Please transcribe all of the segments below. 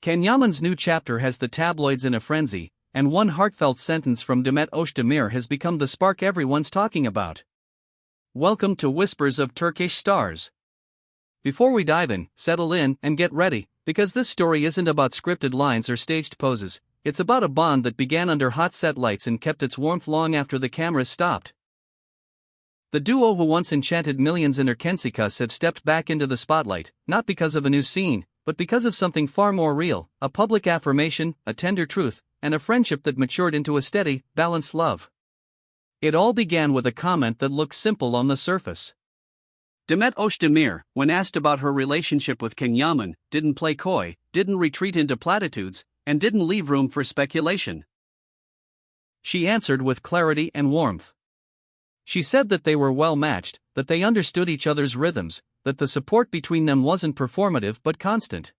Yaman's new chapter has the tabloids in a frenzy, and one heartfelt sentence from Demet Özdemir has become the spark everyone's talking about. Welcome to Whispers of Turkish Stars. Before we dive in, settle in and get ready, because this story isn't about scripted lines or staged poses. It's about a bond that began under hot set lights and kept its warmth long after the cameras stopped. The duo who once enchanted millions in Erkensikas have stepped back into the spotlight, not because of a new scene, but because of something far more real, a public affirmation, a tender truth, and a friendship that matured into a steady, balanced love. It all began with a comment that looked simple on the surface. Demet Özdemir, when asked about her relationship with King Yaman, didn't play coy, didn't retreat into platitudes, and didn't leave room for speculation. She answered with clarity and warmth. She said that they were well matched, that they understood each other's rhythms, that the support between them wasn't performative but constant.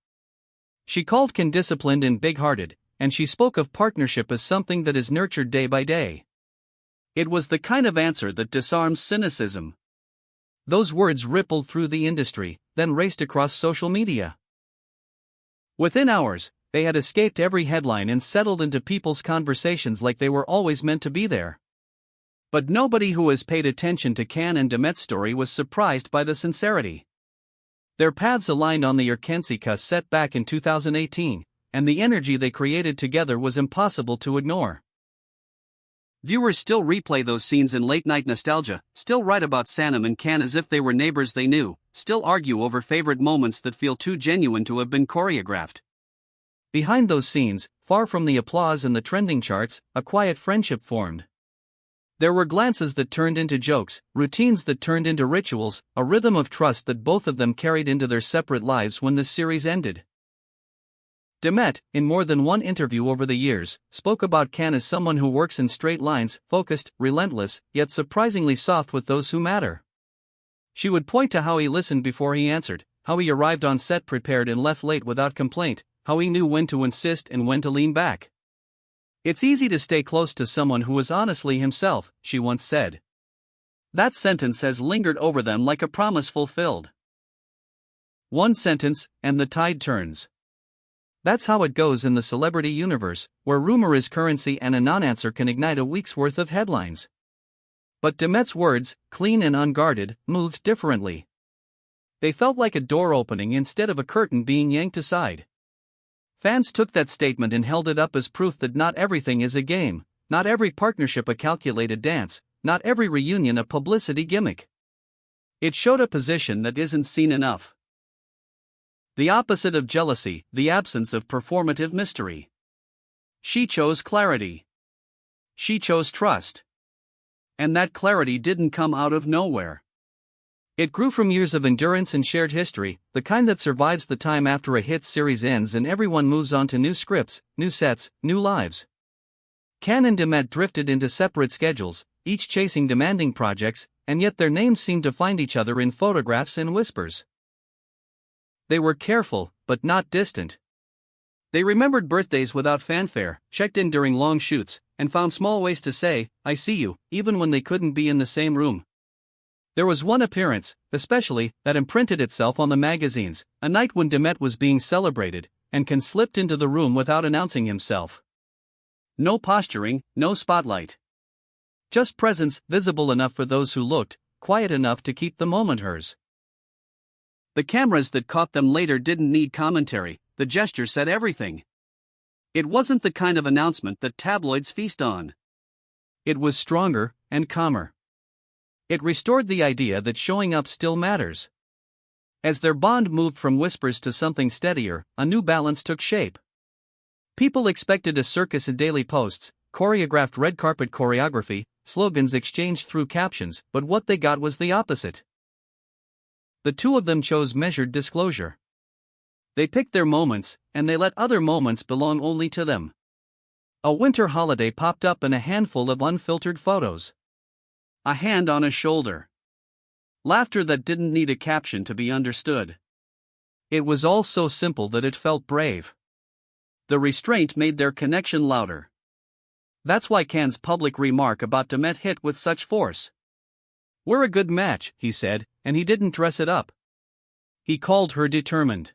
She called Can disciplined and big-hearted, and she spoke of partnership as something that is nurtured day by day. It was the kind of answer that disarms cynicism. Those words rippled through the industry, then raced across social media. Within hours, they had escaped every headline and settled into people's conversations like they were always meant to be there. But nobody who has paid attention to Can and Demet's story was surprised by the sincerity. Their paths aligned on the Erkensikas set back in 2018, and the energy they created together was impossible to ignore. Viewers still replay those scenes in late-night nostalgia, still write about Sanem and Can as if they were neighbors they knew, still argue over favorite moments that feel too genuine to have been choreographed. Behind those scenes, far from the applause and the trending charts, a quiet friendship formed. There were glances that turned into jokes, routines that turned into rituals, a rhythm of trust that both of them carried into their separate lives when the series ended. Demet, in more than one interview over the years, spoke about Can as someone who works in straight lines, focused, relentless, yet surprisingly soft with those who matter. She would point to how he listened before he answered, how he arrived on set prepared and left late without complaint, how he knew when to insist and when to lean back. It's easy to stay close to someone who is honestly himself, she once said. That sentence has lingered over them like a promise fulfilled. One sentence, and the tide turns. That's how it goes in the celebrity universe, where rumor is currency and a non-answer can ignite a week's worth of headlines. But Demet's words, clean and unguarded, moved differently. They felt like a door opening instead of a curtain being yanked aside. Fans took that statement and held it up as proof that not everything is a game, not every partnership a calculated dance, not every reunion a publicity gimmick. It showed a position that isn't seen enough. The opposite of jealousy, the absence of performative mystery. She chose clarity. She chose trust. And that clarity didn't come out of nowhere. It grew from years of endurance and shared history, the kind that survives the time after a hit series ends and everyone moves on to new scripts, new sets, new lives. Can and Demet drifted into separate schedules, each chasing demanding projects, and yet their names seemed to find each other in photographs and whispers. They were careful, but not distant. They remembered birthdays without fanfare, checked in during long shoots, and found small ways to say, "I see you," even when they couldn't be in the same room. There was one appearance, especially, that imprinted itself on the magazines, a night when Demet was being celebrated, and Can slipped into the room without announcing himself. No posturing, no spotlight. Just presence, visible enough for those who looked, quiet enough to keep the moment hers. The cameras that caught them later didn't need commentary, the gesture said everything. It wasn't the kind of announcement that tabloids feast on. It was stronger and calmer. It restored the idea that showing up still matters. As their bond moved from whispers to something steadier, a new balance took shape. People expected a circus in daily posts, choreographed red carpet choreography, slogans exchanged through captions, but what they got was the opposite. The two of them chose measured disclosure. They picked their moments, and they let other moments belong only to them. A winter holiday popped up in a handful of unfiltered photos. A hand on a shoulder. Laughter that didn't need a caption to be understood. It was all so simple that it felt brave. The restraint made their connection louder. That's why Can's public remark about Demet hit with such force. "We're a good match," he said, and he didn't dress it up. He called her determined.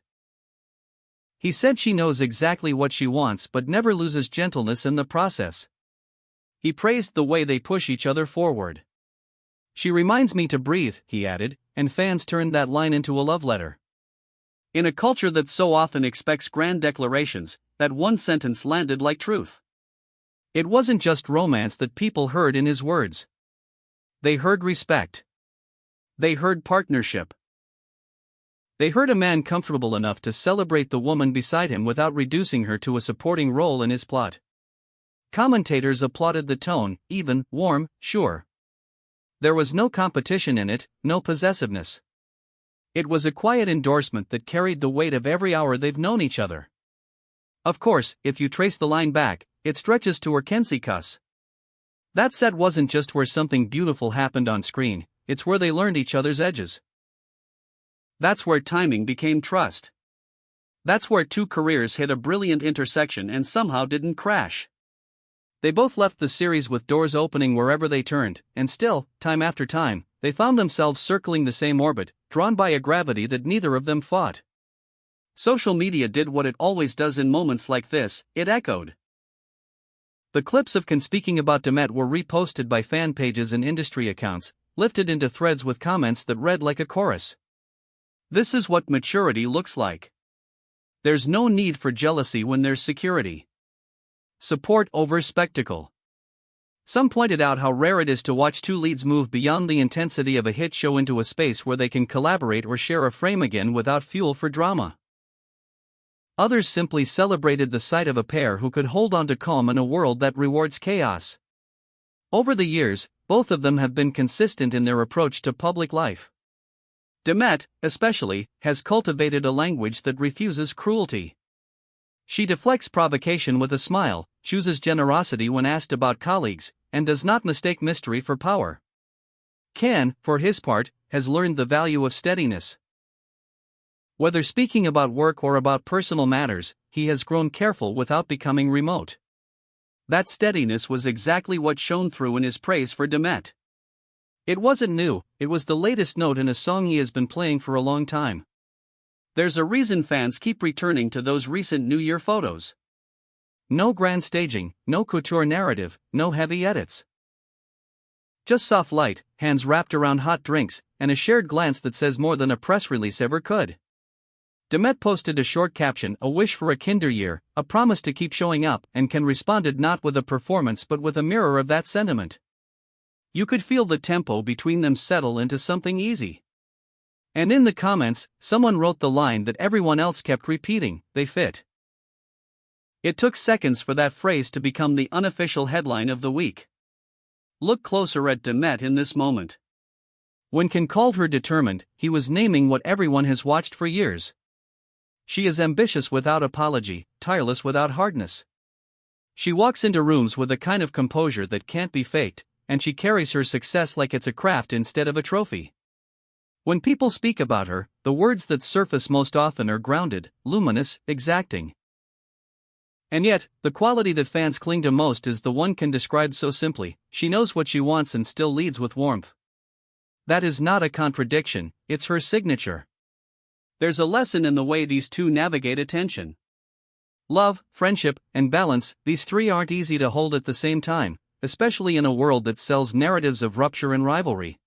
He said she knows exactly what she wants but never loses gentleness in the process. He praised the way they push each other forward. She reminds me to breathe, he added, and fans turned that line into a love letter. In a culture that so often expects grand declarations, that one sentence landed like truth. It wasn't just romance that people heard in his words. They heard respect. They heard partnership. They heard a man comfortable enough to celebrate the woman beside him without reducing her to a supporting role in his plot. Commentators applauded the tone, even, warm, sure. There was no competition in it, no possessiveness. It was a quiet endorsement that carried the weight of every hour they've known each other. Of course, if you trace the line back, it stretches to her Kenzie cuss. That set wasn't just where something beautiful happened on screen, it's where they learned each other's edges. That's where timing became trust. That's where two careers hit a brilliant intersection and somehow didn't crash. They both left the series with doors opening wherever they turned, and still, time after time, they found themselves circling the same orbit, drawn by a gravity that neither of them fought. Social media did what it always does in moments like this, it echoed. The clips of Can speaking about Demet were reposted by fan pages and industry accounts, lifted into threads with comments that read like a chorus. This is what maturity looks like. There's no need for jealousy when there's security. Support over spectacle. Some pointed out how rare it is to watch two leads move beyond the intensity of a hit show into a space where they can collaborate or share a frame again without fuel for drama. Others simply celebrated the sight of a pair who could hold on to calm in a world that rewards chaos. Over the years, both of them have been consistent in their approach to public life. Demet, especially, has cultivated a language that refuses cruelty. She deflects provocation with a smile, chooses generosity when asked about colleagues, and does not mistake mystery for power. Can, for his part, has learned the value of steadiness. Whether speaking about work or about personal matters, he has grown careful without becoming remote. That steadiness was exactly what shone through in his praise for Demet. It wasn't new, it was the latest note in a song he has been playing for a long time. There's a reason fans keep returning to those recent New Year photos. No grand staging, no couture narrative, no heavy edits. Just soft light, hands wrapped around hot drinks, and a shared glance that says more than a press release ever could. Demet posted a short caption, a wish for a kinder year, a promise to keep showing up, and Can responded not with a performance but with a mirror of that sentiment. You could feel the tempo between them settle into something easy. And in the comments, someone wrote the line that everyone else kept repeating, they fit. It took seconds for that phrase to become the unofficial headline of the week. Look closer at Demet in this moment. When Can called her determined, he was naming what everyone has watched for years. She is ambitious without apology, tireless without hardness. She walks into rooms with a kind of composure that can't be faked, and she carries her success like it's a craft instead of a trophy. When people speak about her, the words that surface most often are grounded, luminous, exacting. And yet, the quality that fans cling to most is the one Can described so simply: she knows what she wants and still leads with warmth. That is not a contradiction, it's her signature. There's a lesson in the way these two navigate attention. Love, friendship, and balance, these three aren't easy to hold at the same time, especially in a world that sells narratives of rupture and rivalry.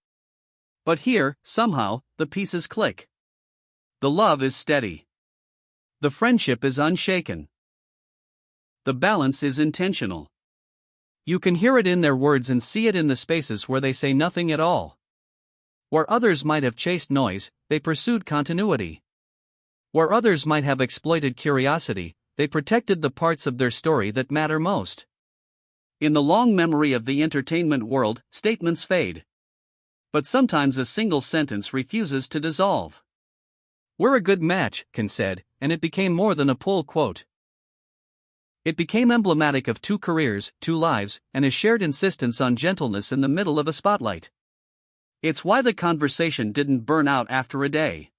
But here, somehow, the pieces click. The love is steady. The friendship is unshaken. The balance is intentional. You can hear it in their words and see it in the spaces where they say nothing at all. Where others might have chased noise, they pursued continuity. Where others might have exploited curiosity, they protected the parts of their story that matter most. In the long memory of the entertainment world, statements fade. But sometimes a single sentence refuses to dissolve. We're a good match, Can said, and it became more than a pull quote. It became emblematic of two careers, two lives, and a shared insistence on gentleness in the middle of a spotlight. It's why the conversation didn't burn out after a day.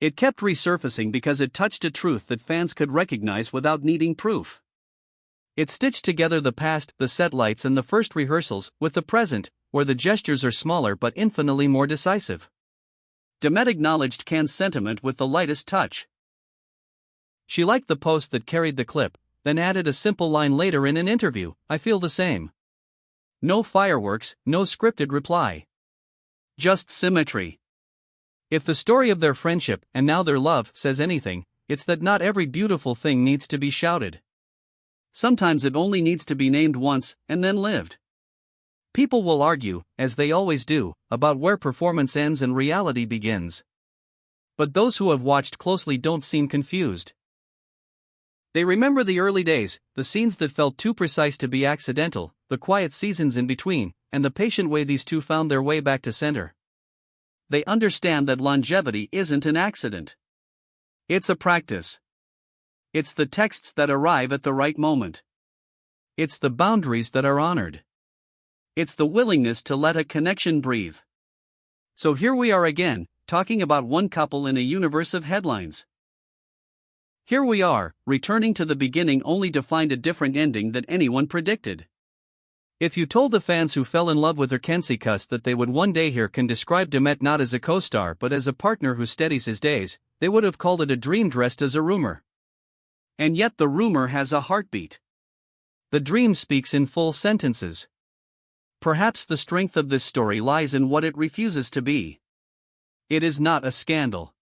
It kept resurfacing because it touched a truth that fans could recognize without needing proof. It stitched together the past, the set lights and the first rehearsals, with the present, where the gestures are smaller but infinitely more decisive. Demet acknowledged Can's sentiment with the lightest touch. She liked the post that carried the clip, then added a simple line later in an interview, "I feel the same." No fireworks, no scripted reply. Just symmetry. If the story of their friendship, and now their love, says anything, it's that not every beautiful thing needs to be shouted. Sometimes it only needs to be named once, and then lived. People will argue, as they always do, about where performance ends and reality begins. But those who have watched closely don't seem confused. They remember the early days, the scenes that felt too precise to be accidental, the quiet seasons in between, and the patient way these two found their way back to center. They understand that longevity isn't an accident. It's a practice. It's the texts that arrive at the right moment. It's the boundaries that are honored. It's the willingness to let a connection breathe. So here we are again, talking about one couple in a universe of headlines. Here we are, returning to the beginning only to find a different ending than anyone predicted. If you told the fans who fell in love with her Kensikas that they would one day hear Can describe Demet not as a co-star but as a partner who steadies his days, they would have called it a dream dressed as a rumor. And yet the rumor has a heartbeat. The dream speaks in full sentences. Perhaps the strength of this story lies in what it refuses to be. It is not a scandal.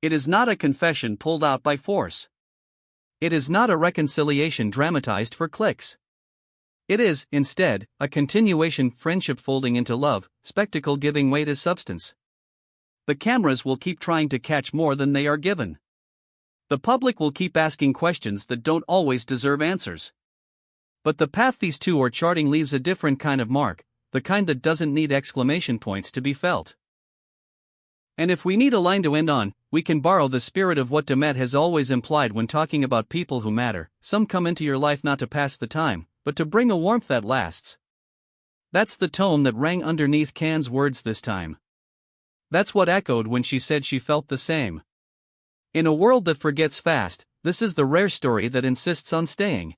It is not a confession pulled out by force. It is not a reconciliation dramatized for clicks. It is, instead, a continuation, friendship folding into love, spectacle giving way to substance. The cameras will keep trying to catch more than they are given. The public will keep asking questions that don't always deserve answers. But the path these two are charting leaves a different kind of mark, the kind that doesn't need exclamation points to be felt. And if we need a line to end on, we can borrow the spirit of what Demet has always implied when talking about people who matter. Some come into your life not to pass the time, but to bring a warmth that lasts. That's the tone that rang underneath Can's words this time. That's what echoed when she said she felt the same. In a world that forgets fast, this is the rare story that insists on staying.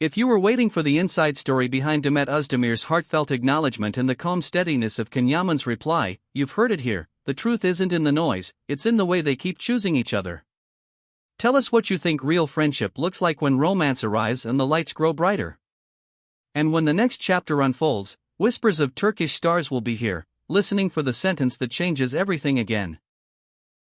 If you were waiting for the inside story behind Demet Özdemir's heartfelt acknowledgement and the calm steadiness of Can Yaman's reply, you've heard it here. The truth isn't in the noise, it's in the way they keep choosing each other. Tell us what you think real friendship looks like when romance arrives and the lights grow brighter. And when the next chapter unfolds, Whispers of Turkish Stars will be here, listening for the sentence that changes everything again.